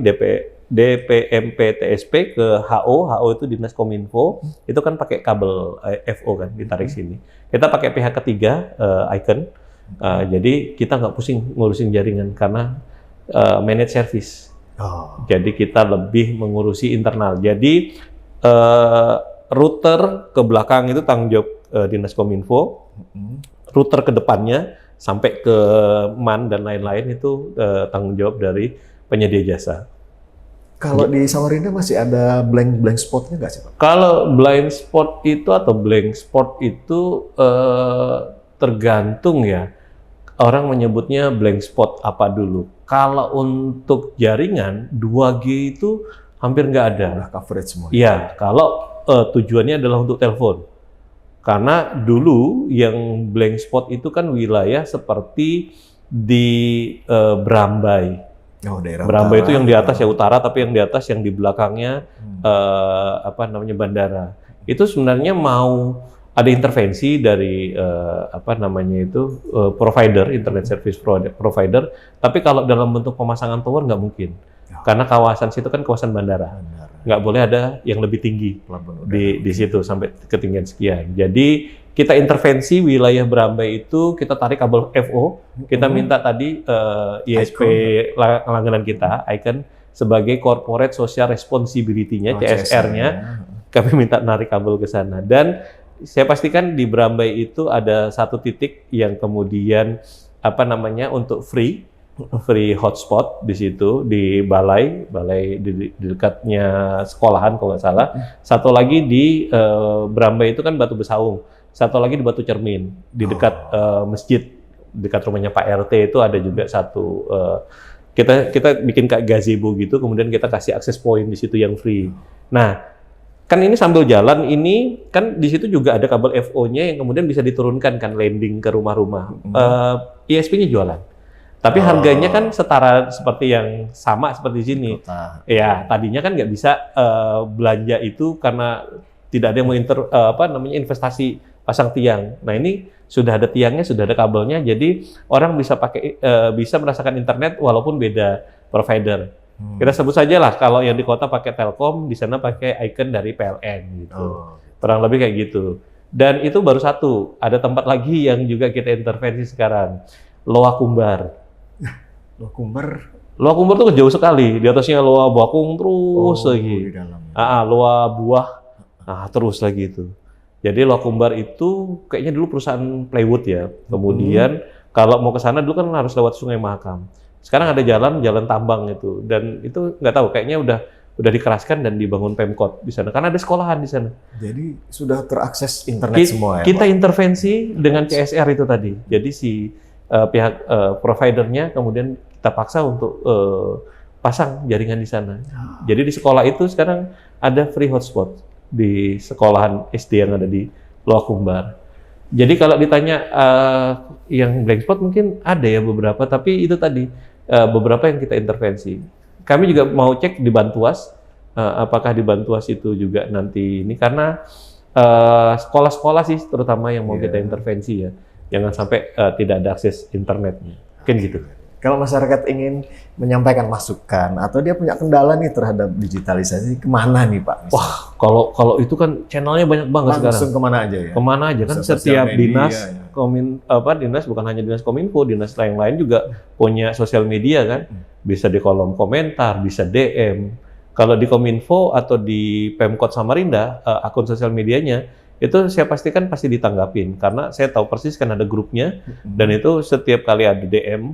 DPMP TSP ke HO itu Dinas Kominfo, itu kan pakai kabel FO kan ditarik sini. Kita pakai pihak ketiga Icon, jadi kita nggak pusing ngurusin jaringan karena managed service. Jadi kita lebih mengurusi internal. Jadi router ke belakang itu tanggung jawab Dinas Kominfo, router ke depannya sampai ke MAN dan lain-lain itu tanggung jawab dari penyedia jasa. Kalau di Samarinda masih ada blank spotnya nggak sih Pak? Kalau blind spot itu atau blank spot itu tergantung ya. Orang menyebutnya blank spot apa dulu. Kalau untuk jaringan 2G itu hampir nggak ada. Udah coverage semua. Iya, kalau tujuannya adalah untuk telepon. Karena dulu yang blank spot itu kan wilayah seperti di Brambai. Daerah Brambai utara, itu yang di atas ya utara, tapi yang di atas yang di belakangnya bandara. Itu sebenarnya mau ada intervensi dari provider, internet service provider. Tapi kalau dalam bentuk pemasangan tower nggak mungkin, karena kawasan situ kan kawasan bandara. Nggak boleh ada yang lebih tinggi di situ sampai ketinggian sekian. Jadi kita intervensi wilayah Brambai itu, kita tarik kabel FO, kita minta tadi ISP langganan kita, Icon, sebagai corporate social responsibility-nya, CSR-nya, kami minta narik kabel ke sana. Dan saya pastikan di Brambai itu ada satu titik yang kemudian untuk free hotspot di situ, di balai di dekatnya sekolahan kalau nggak salah. Satu lagi di Brambai itu kan Batu Besaung. Satu lagi di Batu Cermin, di dekat masjid, dekat rumahnya Pak RT itu ada juga satu. Kita bikin kayak gazebo gitu, kemudian kita kasih akses point di situ yang free. Nah, kan ini sambil jalan ini kan di situ juga ada kabel FO-nya yang kemudian bisa diturunkan kan landing ke rumah-rumah. ISP-nya jualan. Tapi harganya kan setara seperti yang sama seperti di sini. Ya, tadinya kan nggak bisa belanja itu karena tidak ada yang mau investasi pasang tiang. Nah, ini sudah ada tiangnya, sudah ada kabelnya, jadi orang bisa bisa merasakan internet walaupun beda provider. Kita sebut saja lah kalau yang di kota pakai Telkom, di sana pakai Icon dari PLN gitu. Kurang lebih kayak gitu. Dan itu baru satu, ada tempat lagi yang juga kita intervensi sekarang, Loa Kumbar. Loa Kumbar tuh jauh sekali, di atasnya Loa Bakung terus lagi. Loa Buah, terus lagi itu. Jadi Loa Kumbar itu kayaknya dulu perusahaan Plywood ya. Kemudian kalau mau ke sana dulu kan harus lewat Sungai Mahakam. Sekarang ada jalan tambang itu, dan itu nggak tahu kayaknya udah dikeraskan dan dibangun Pemkot di sana karena ada sekolahan di sana. Jadi sudah terakses internet semua ya. Kita intervensi dengan CSR itu tadi. Jadi si pihak providernya kemudian kita paksa untuk pasang jaringan di sana. Jadi di sekolah itu sekarang ada free hotspot di sekolahan SD yang ada di Loa Kumbar. Jadi kalau ditanya yang blank spot mungkin ada ya beberapa, tapi itu tadi beberapa yang kita intervensi. Kami juga mau cek di Bantuas, apakah di Bantuas itu juga nanti ini karena sekolah-sekolah sih terutama yang mau kita intervensi ya. Jangan sampai tidak ada akses internetnya. Mungkin gitu. Kalau masyarakat ingin menyampaikan masukan atau dia punya kendala nih terhadap digitalisasi, kemana nih Pak? Misalnya? Wah, kalau itu kan channelnya banyak banget sekarang. Langsung kemana aja ya? Kemana aja kan Sosial setiap media, dinas, ya. dinas bukan hanya dinas Kominfo, dinas lain-lain juga punya sosial media kan. Bisa di kolom komentar, bisa DM. Kalau di Kominfo atau di Pemkot Samarinda, akun sosial medianya itu saya pastikan pasti ditanggapin karena saya tahu persis kan ada grupnya dan itu setiap kali ada DM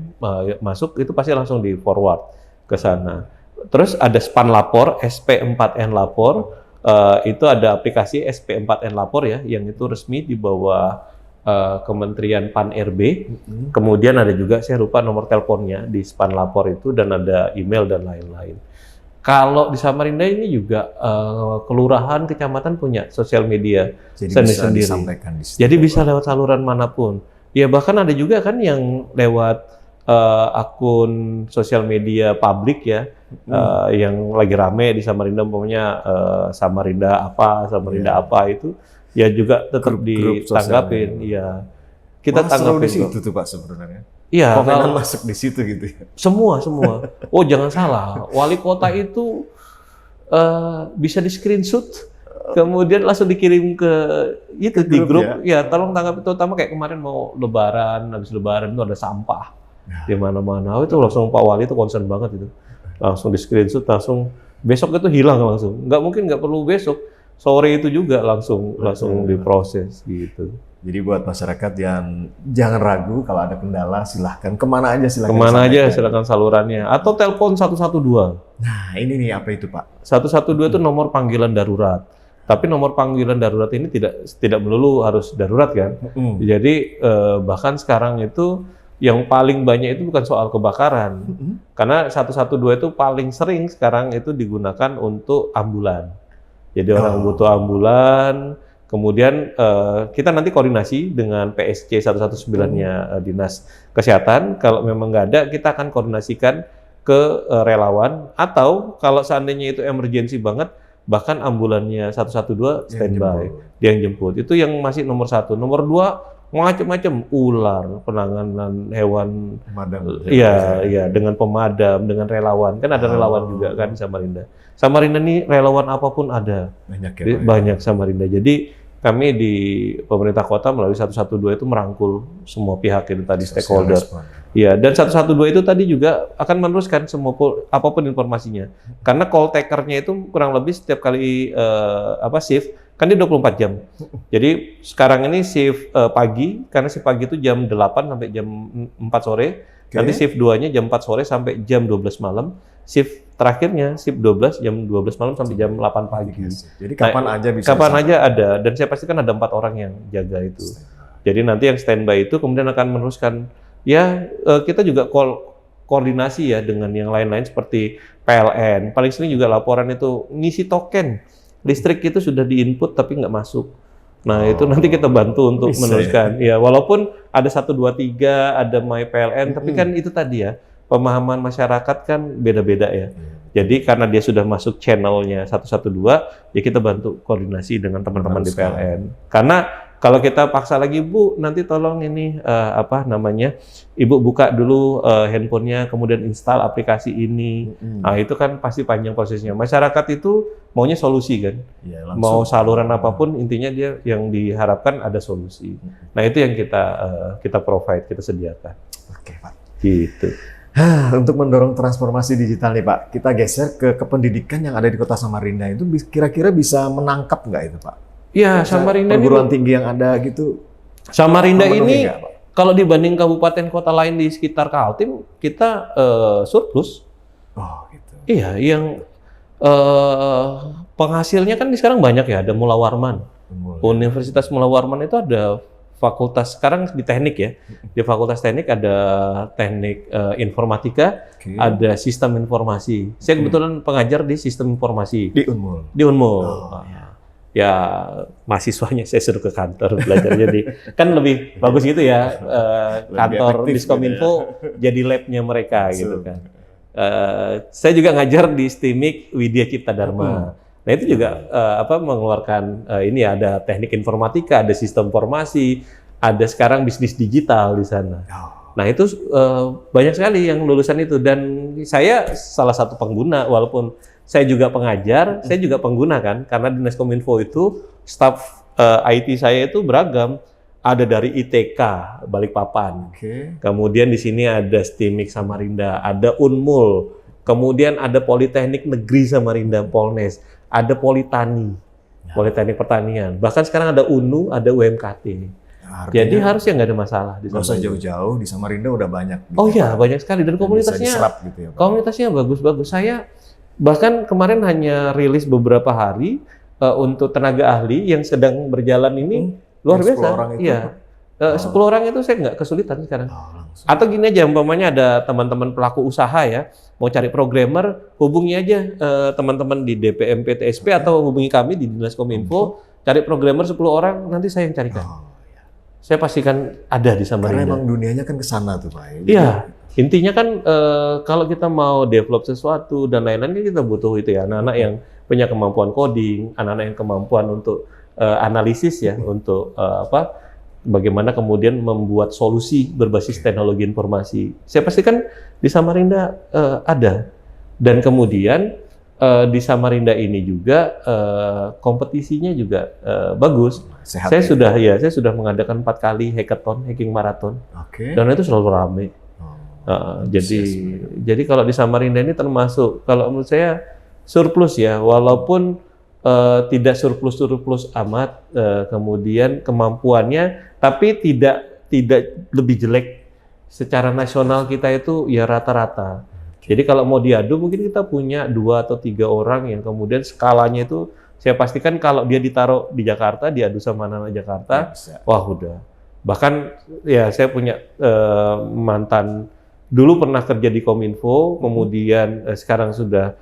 masuk itu pasti langsung di forward ke sana. Terus ada Span Lapor, SP4N Lapor, itu ada aplikasi SP4N Lapor ya yang itu resmi di bawah Kementerian Pan RB. Kemudian ada juga saya lupa nomor teleponnya di Span Lapor itu dan ada email dan lain-lain. Kalau di Samarinda ini juga kelurahan, kecamatan punya sosial media sendiri-sendiri. Jadi bisa lewat saluran manapun. Ya bahkan ada juga kan yang lewat akun sosial media publik ya, yang lagi rame di Samarinda, umpamanya Samarinda apa itu, ya juga tetap ditanggapin. Ya kita tanggapin di situ tuh Pak sebenarnya. Iya, komenan masuk di situ gitu ya. Semua. Oh, jangan salah. Wali kota itu bisa di-screenshot, kemudian langsung dikirim ke itu di grup. Ya, tolong tanggapi, terutama kayak kemarin mau lebaran, habis lebaran itu ada sampah di mana-mana. Oh, itu langsung Pak Wali itu concern banget itu. Langsung di-screenshot, langsung besok itu hilang langsung. Nggak perlu besok. Sore itu juga langsung diproses gitu. Jadi buat masyarakat yang jangan ragu kalau ada kendala silahkan kemana aja silakan salurannya atau telepon 112. Nah ini nih apa itu Pak? 112 itu nomor panggilan darurat. Tapi nomor panggilan darurat ini tidak melulu harus darurat kan. Jadi bahkan sekarang itu yang paling banyak itu bukan soal kebakaran. Karena 112 itu paling sering sekarang itu digunakan untuk ambulan. Jadi orang butuh ambulan. Kemudian kita nanti koordinasi dengan PSC 119-nya Dinas Kesehatan. Kalau memang nggak ada, kita akan koordinasikan ke relawan. Atau kalau seandainya itu emergensi banget, bahkan ambulannya 112 standby, dia yang jemput. Itu yang masih nomor 1. Nomor 2, macam-macam ular, penanganan hewan. Iya, dengan pemadam, dengan relawan. Kan ada relawan juga kan di Samarinda. Samarinda ini relawan apapun ada. Banyak Samarinda. Jadi kami di pemerintah kota melalui 112 itu merangkul semua pihak itu tadi, stakeholder. Iya, dan 112 itu tadi juga akan meneruskan semua apapun informasinya. Karena call taker-nya itu kurang lebih setiap kali shift kan dia 24 jam. Jadi sekarang ini shift pagi, karena shift pagi itu jam 8 sampai jam 4 sore. Nanti shift 2-nya jam 4 sore sampai jam 12 malam. Shift terakhirnya shift 12 jam 12 malam sampai jam 8 pagi. Jadi kapan aja bisa. Kapan aja ada, dan saya pastikan ada 4 orang yang jaga itu. Jadi nanti yang standby itu kemudian akan meneruskan. Ya kita juga koordinasi ya dengan yang lain-lain seperti PLN. Paling sering juga laporan itu ngisi token listrik itu sudah diinput tapi nggak masuk. Nah itu nanti kita bantu untuk meneruskan. Ya walaupun ada 1, 2, 3, ada My PLN, tapi kan itu tadi ya. Pemahaman masyarakat kan beda-beda ya. Jadi karena dia sudah masuk channelnya 112, ya kita bantu koordinasi dengan teman-teman di PLN. Karena kalau kita paksa lagi, Bu, nanti tolong ini Ibu buka dulu handphonenya, kemudian install aplikasi ini. Nah itu kan pasti panjang prosesnya. Masyarakat itu maunya solusi kan. Ya, mau saluran apapun, intinya dia yang diharapkan ada solusi. Nah itu yang kita provide, kita sediakan. Oke Pak. Gitu. Untuk mendorong transformasi digital nih Pak, kita geser ke kependidikan yang ada di Kota Samarinda itu kira-kira bisa menangkap nggak itu Pak? Ya, Samarinda ini perguruan tinggi yang ada gitu. Samarinda ini kalau dibanding kabupaten kota lain di sekitar Kaltim, kita surplus. Oh gitu. Iya, yang penghasilnya kan sekarang banyak ya, ada Mula Warman. Universitas Mula Warman itu ada fakultas, sekarang di teknik ya, di fakultas teknik ada teknik informatika, ada sistem informasi. Saya kebetulan pengajar di sistem informasi. Di Unmul. Di Unmul. Ya mahasiswanya saya suruh ke kantor belajar, jadi kan lebih bagus gitu ya, kantor Diskominfo jadi labnya mereka gitu kan. Saya juga ngajar di STIMIK Widya Cipta Dharma. Nah itu juga mengeluarkan ini ada teknik informatika, ada sistem informasi, ada sekarang bisnis digital di sana. Oh, Nah itu banyak sekali yang lulusan itu, dan saya salah satu pengguna, walaupun saya juga pengajar, saya juga pengguna kan, karena Dinas Kominfo itu staf IT saya itu beragam, ada dari ITK Balikpapan, oke. kemudian di sini ada STIMIK Samarinda, ada Unmul, kemudian ada Politeknik Negeri Samarinda Polnes, ada Politani, Politeknik Pertanian, bahkan sekarang ada UNU, ada UMKT. Jadi Artinya harusnya nggak ada masalah di nggak usah Samarinda. jauh-jauh, di Samarinda udah banyak. Gitu Oh ya, iya, Pak. banyak sekali, dan Dan bisa komunitasnya diserap gitu ya, Pak. komunitasnya bagus-bagus. Saya bahkan kemarin hanya rilis beberapa hari untuk tenaga ahli yang sedang berjalan ini luar Yang 10 biasa. orang itu, Iya. Pak? 10 orang itu saya nggak kesulitan sekarang. Oh, langsung. Atau gini aja, umpamanya ada teman-teman pelaku usaha ya, mau cari programmer, hubungi aja teman-teman di DPM PTSP atau hubungi kami di Dinas Kominfo, cari programmer 10 orang, nanti saya yang carikan. Oh, ya. Saya pastikan ada di Karena Samarinda. emang dunianya kan ke sana tuh, Pak. Jadi, Iya, intinya kan kalau kita mau develop sesuatu dan lain-lain kan kita butuh itu ya, anak-anak yang punya kemampuan coding, anak-anak yang kemampuan untuk analisis ya, untuk bagaimana kemudian membuat solusi berbasis teknologi informasi. Saya pastikan di Samarinda ada, dan kemudian di Samarinda ini juga kompetisinya juga bagus. sehat Saya ya. saya sudah mengadakan 4 kali hackathon, hacking marathon. Oke. Dan itu selalu ramai. Oh, Jadi kalau di Samarinda ini termasuk, kalau menurut saya surplus ya, walaupun tidak surplus amat, kemudian kemampuannya, tapi tidak lebih jelek. Secara nasional kita itu ya rata-rata. Jadi kalau mau diadu mungkin kita punya 2 atau 3 orang yang kemudian skalanya itu saya pastikan kalau dia ditaruh di Jakarta, diadu sama anak-anak Jakarta, ya, bisa. wah udah. Bahkan ya saya punya mantan dulu pernah kerja di Kominfo, kemudian sekarang sudah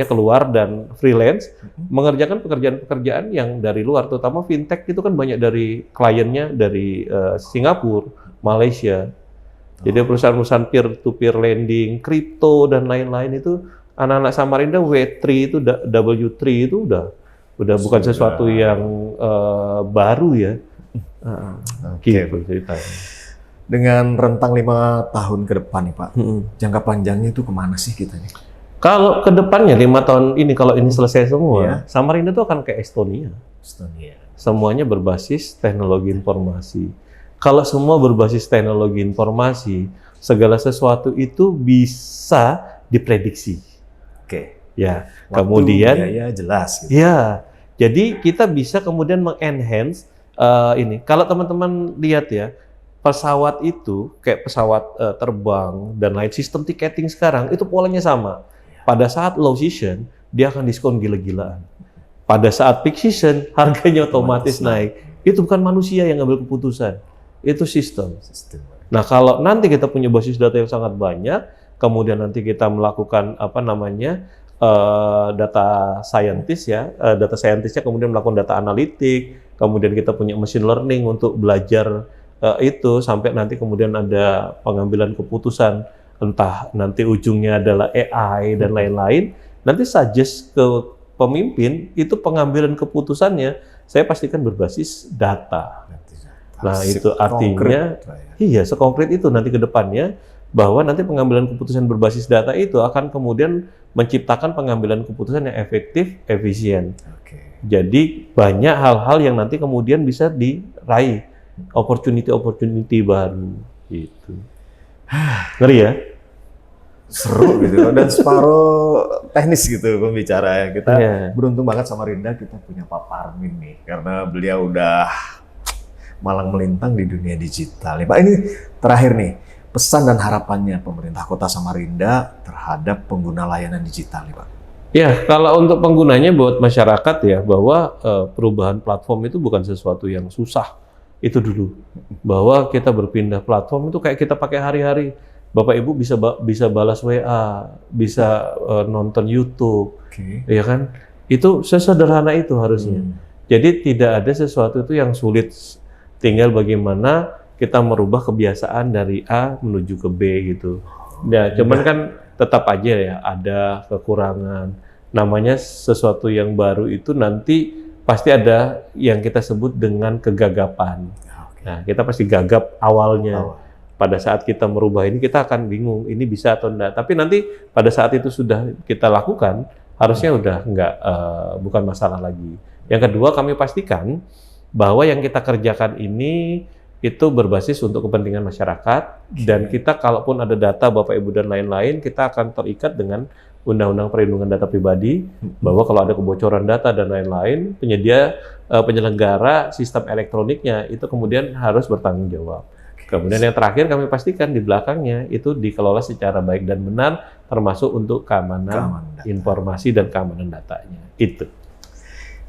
keluar dan freelance, mengerjakan pekerjaan-pekerjaan yang dari luar, terutama fintech itu kan banyak dari kliennya dari Singapura, Malaysia. Jadi perusahaan-perusahaan peer-to-peer lending, kripto dan lain-lain itu anak-anak Samarinda W3 itu W3 itu udah bukan Sudah. sesuatu yang baru ya. Oke. Gitu ceritanya. Dengan rentang 5 tahun ke depan nih, Pak, jangka panjangnya itu kemana sih kita nih? Kalau ke depannya 5 tahun ini, kalau ini selesai semua, Iya. Samarinda itu akan kayak Estonia. Estonia. Semuanya berbasis teknologi informasi. Kalau semua berbasis teknologi informasi, segala sesuatu itu bisa diprediksi. Oke. Ya, Waktu, kemudian biaya jelas. Gitu. ya, jadi kita bisa kemudian mengenhance ini. Kalau teman-teman lihat ya, pesawat itu kayak pesawat terbang dan lain, sistem tiketing sekarang itu polanya sama. Pada saat low season, dia akan diskon gila-gilaan. Pada saat peak season, harganya otomatis naik. Itu bukan manusia yang ngambil keputusan, itu sistem. Nah, kalau nanti kita punya basis data yang sangat banyak, kemudian nanti kita melakukan data scientist ya, data scientistnya kemudian melakukan data analitik, kemudian kita punya machine learning untuk belajar itu sampai nanti kemudian ada pengambilan keputusan, entah nanti ujungnya adalah AI dan lain-lain. Nanti suggest ke pemimpin itu pengambilan keputusannya saya pastikan berbasis data. Nah, itu artinya iya, sekonkret itu nanti ke depannya, bahwa nanti pengambilan keputusan berbasis data itu akan kemudian menciptakan pengambilan keputusan yang efektif, efisien. Jadi banyak hal-hal yang nanti kemudian bisa diraih, opportunity baru gitu. Ngeri ya? Seru gitu, dan separuh teknis gitu pembicara ya. Kita beruntung banget sama Rinda, kita punya Pak Parmin nih, karena beliau udah malang melintang di dunia digital. Pak, ini terakhir nih, pesan dan harapannya pemerintah Kota Samarinda terhadap pengguna layanan digital nih, Pak. Ya, kalau untuk penggunanya buat masyarakat ya, bahwa perubahan platform itu bukan sesuatu yang susah. Itu dulu. Bahwa kita berpindah platform itu kayak kita pakai hari-hari. Bapak Ibu bisa balas WA, bisa nonton YouTube, ya kan? Itu sesederhana itu harusnya. Jadi tidak ada sesuatu itu yang sulit. Tinggal bagaimana kita merubah kebiasaan dari A menuju ke B gitu. Ya, cuman kan tetap aja ya ada kekurangan. Namanya sesuatu yang baru itu nanti pasti ada yang kita sebut dengan kegagapan. Nah, kita pasti gagap awalnya. Pada saat kita merubah ini, kita akan bingung, ini bisa atau enggak. Tapi nanti pada saat itu sudah kita lakukan, harusnya udah enggak, bukan masalah lagi. Yang kedua, kami pastikan bahwa yang kita kerjakan ini itu berbasis untuk kepentingan masyarakat, dan kita kalaupun ada data Bapak Ibu dan lain-lain, kita akan terikat dengan Undang-Undang Perlindungan Data Pribadi, bahwa kalau ada kebocoran data dan lain-lain, penyelenggara sistem elektroniknya itu kemudian harus bertanggung jawab. Kemudian yang terakhir kami pastikan di belakangnya itu dikelola secara baik dan benar, termasuk untuk keamanan informasi dan keamanan datanya. Itu.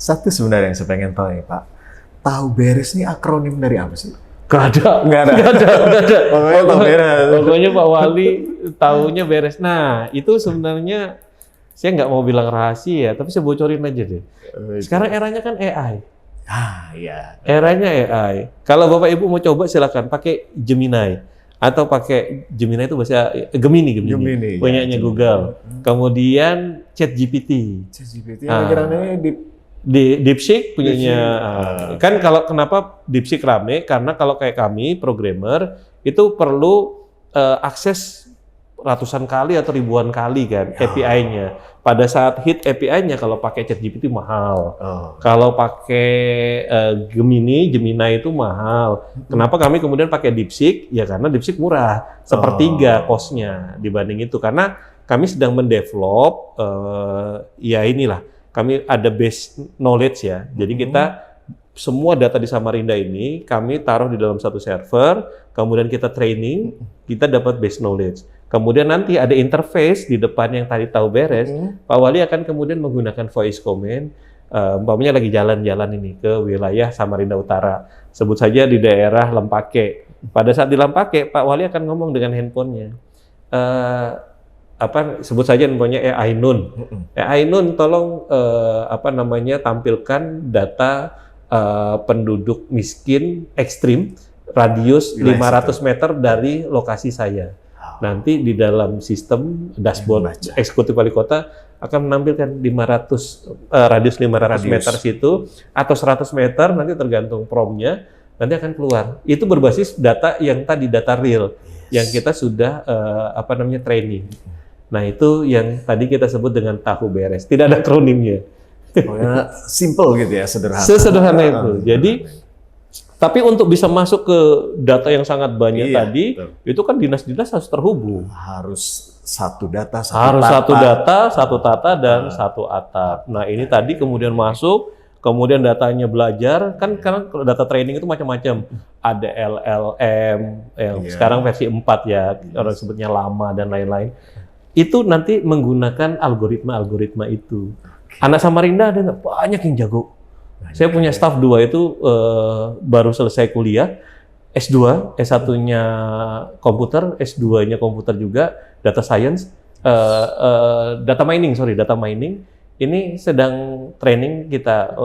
Satu sebenarnya yang saya pengen tahu nih Pak, tahu beres nih akronim dari apa sih? Nggak ada. Pokoknya tahu beres. Pokoknya Pak Wali taunya beres. Nah, itu sebenarnya saya nggak mau bilang rahasia, tapi saya bocorin aja deh. Sekarang eranya kan AI. Iya. Eranya AI. Kalau Bapak Ibu mau coba silakan pakai Gemini atau pakai Gemini itu bahasa Gemini. Punyanya Google. Kemudian ChatGPT. Yang kiranya di DeepSeek punyanya. Kan kalau kenapa DeepSeek rame? Karena kalau kayak kami programmer itu perlu akses ratusan kali atau ribuan kali kan API-nya. Pada saat hit API-nya kalau pakai ChatGPT mahal. Kalau pakai Gemini itu mahal. Kenapa kami kemudian pakai DeepSeek? Ya karena DeepSeek murah, sepertiga cost-nya dibanding itu. Karena kami sedang mendevelop ya inilah, kami ada base knowledge ya. Jadi kita semua data di Samarinda ini kami taruh di dalam satu server, kemudian kita training, kita dapat base knowledge. Kemudian nanti ada interface di depan yang tadi tahu beres, Pak Wali akan kemudian menggunakan voice command, umpamanya lagi jalan-jalan ini ke wilayah Samarinda Utara, sebut saja di daerah Lempake. Pada saat di Lempake, Pak Wali akan ngomong dengan handphonenya. Sebut saja handphonenya Ainun. Ainun tolong tampilkan data penduduk miskin ekstrim radius 500 meter dari lokasi saya. Nanti di dalam sistem dashboard eksekutif wali kota akan menampilkan 500 radius 500 meter situ atau 100 meter, nanti tergantung promnya nanti akan keluar. Itu berbasis data yang tadi, data real yang kita sudah training. Nah, itu yang tadi kita sebut dengan tahu beres. Tidak ada akronimnya. Pokoknya simple gitu ya, sederhana. Sesederhana itu. Jadi, tapi untuk bisa masuk ke data yang sangat banyak tadi, itu kan dinas-dinas harus terhubung. Harus satu data, satu tata, dan satu atap. Nah, ini tadi kemudian masuk, kemudian datanya belajar, kan karena data training itu macam-macam. Ada LLM, yang sekarang versi 4 ya, orang sebutnya lama dan lain-lain. Itu nanti menggunakan algoritma-algoritma itu. Anak Samarinda ada nggak? Banyak yang jago. Saya punya staff 2 itu baru selesai kuliah, S2, S1-nya komputer, S2-nya komputer juga, data science, data mining. Ini sedang training kita,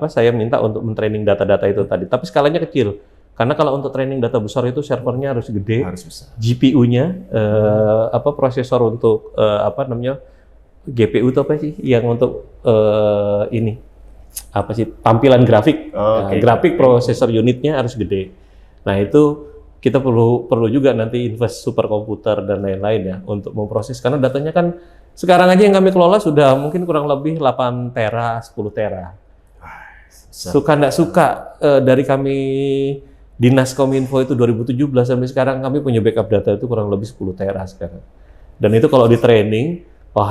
saya minta untuk mentraining data-data itu tadi, tapi skalanya kecil. Karena kalau untuk training data besar itu servernya harus gede, GPU-nya, prosesor untuk GPU itu apa sih? Yang untuk tampilan grafik, grafik prosesor unitnya harus gede. Nah itu kita perlu juga nanti invest superkomputer dan lain-lain ya untuk memproses, karena datanya kan sekarang aja yang kami kelola sudah mungkin kurang lebih 8 tera, 10 tera. Suka nggak suka dari kami Dinas Kominfo itu 2017 sampai sekarang kami punya backup data itu kurang lebih 10 tera sekarang. Dan itu kalau di training,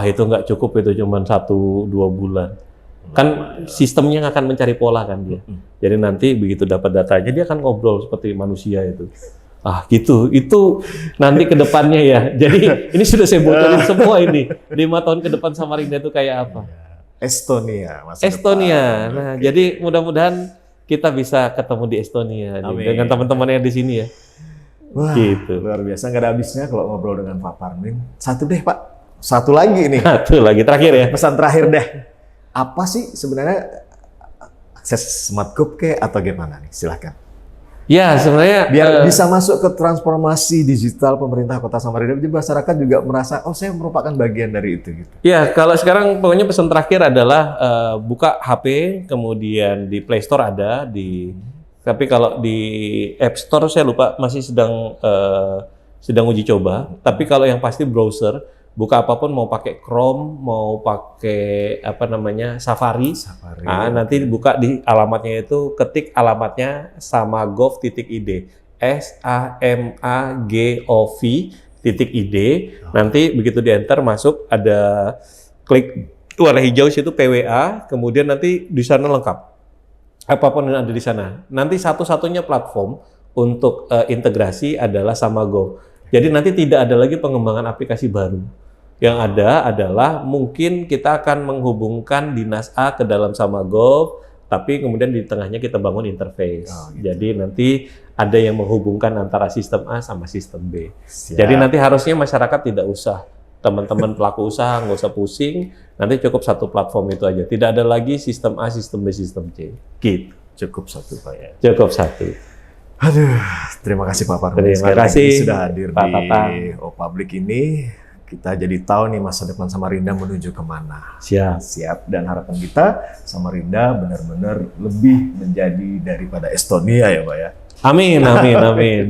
itu nggak cukup, itu cuma 1-2 bulan. Kan sistemnya akan mencari pola kan dia. Jadi nanti begitu dapat datanya dia akan ngobrol seperti manusia itu. Gitu. Itu nanti ke depannya ya. Jadi ini sudah saya bocorin semua ini. 5 tahun ke depan Samarinda itu kayak apa? Estonia. Nah, jadi mudah-mudahan kita bisa ketemu di Estonia dengan teman-temannya di sini ya. Wah, gitu. Luar biasa, nggak ada habisnya kalau ngobrol dengan Pak Parmin. Satu deh Pak, satu lagi nih. Satu lagi terakhir ya. Pesan terakhir deh. Apa sih sebenarnya akses SmartCube atau gimana nih? Silakan. Ya, sebenarnya Biar bisa masuk ke transformasi digital pemerintah Kota Samarinda, jadi masyarakat juga merasa, oh saya merupakan bagian dari itu gitu. ya, kalau sekarang pokoknya pesan terakhir adalah buka HP, kemudian di Play Store ada, tapi kalau di App Store saya lupa masih sedang uji coba. Tapi kalau yang pasti browser, buka apapun mau pakai Chrome, mau pakai apa namanya Safari, nah, nanti buka di alamatnya itu ketik alamatnya samagov.id, samagov.id. Nanti begitu di enter masuk ada klik warna hijau situ PWA, kemudian nanti di sana lengkap apapun yang ada di sana. Nanti satu-satunya platform untuk integrasi adalah Samagov. Jadi nanti tidak ada lagi pengembangan aplikasi baru. Yang ada adalah mungkin kita akan menghubungkan dinas A ke dalam Samagov, tapi kemudian di tengahnya kita bangun interface. Jadi nanti ada yang menghubungkan antara sistem A sama sistem B. Jadi nanti harusnya masyarakat tidak usah, teman-teman pelaku usaha nggak usah pusing, nanti cukup satu platform itu aja. Tidak ada lagi sistem A, sistem B, sistem C. Gitu. Cukup satu Pak ya. Cukup satu. Aduh, terima kasih Pak Parmi. Terima kasih sudah hadir Pak di Tatang. Public ini. Kita jadi tahu nih masa depan Samarinda menuju kemana. Siap. Dan harapan kita Samarinda benar-benar lebih menjadi daripada Estonia ya Pak ya. Amin.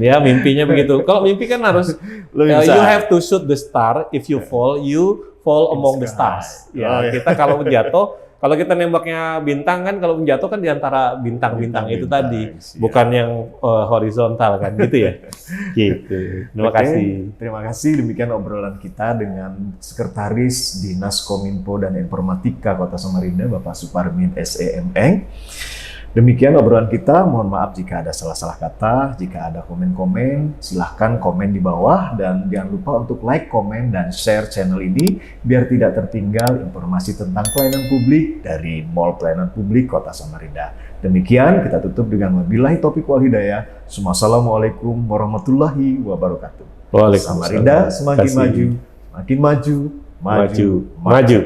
Ya, mimpinya begitu. Kalau mimpi kan harus you have to shoot the star. If you fall among the stars. Ya, kita kalau jatuh, kalau kita nembaknya bintang kan, kalau jatuh kan di antara bintang-bintang itu tadi, bukan yang horizontal kan, gitu ya. Gitu. Terima kasih. Terima kasih. Demikian obrolan kita dengan Sekretaris Dinas Kominfo dan Informatika Kota Samarinda, Bapak Suparmin S.E.M. Eng. Demikian obrolan kita, mohon maaf jika ada salah-salah kata, jika ada komen-komen, silahkan komen di bawah, dan jangan lupa untuk like, komen, dan share channel ini, biar tidak tertinggal informasi tentang pelayanan publik dari Mall Pelayanan Publik Kota Samarinda. Demikian, kita tutup dengan wabillahi taufiq wal hidayah. Wassalamualaikum warahmatullahi wabarakatuh. Waalaikumsalam. Samarinda semakin maju, makin maju. Maju.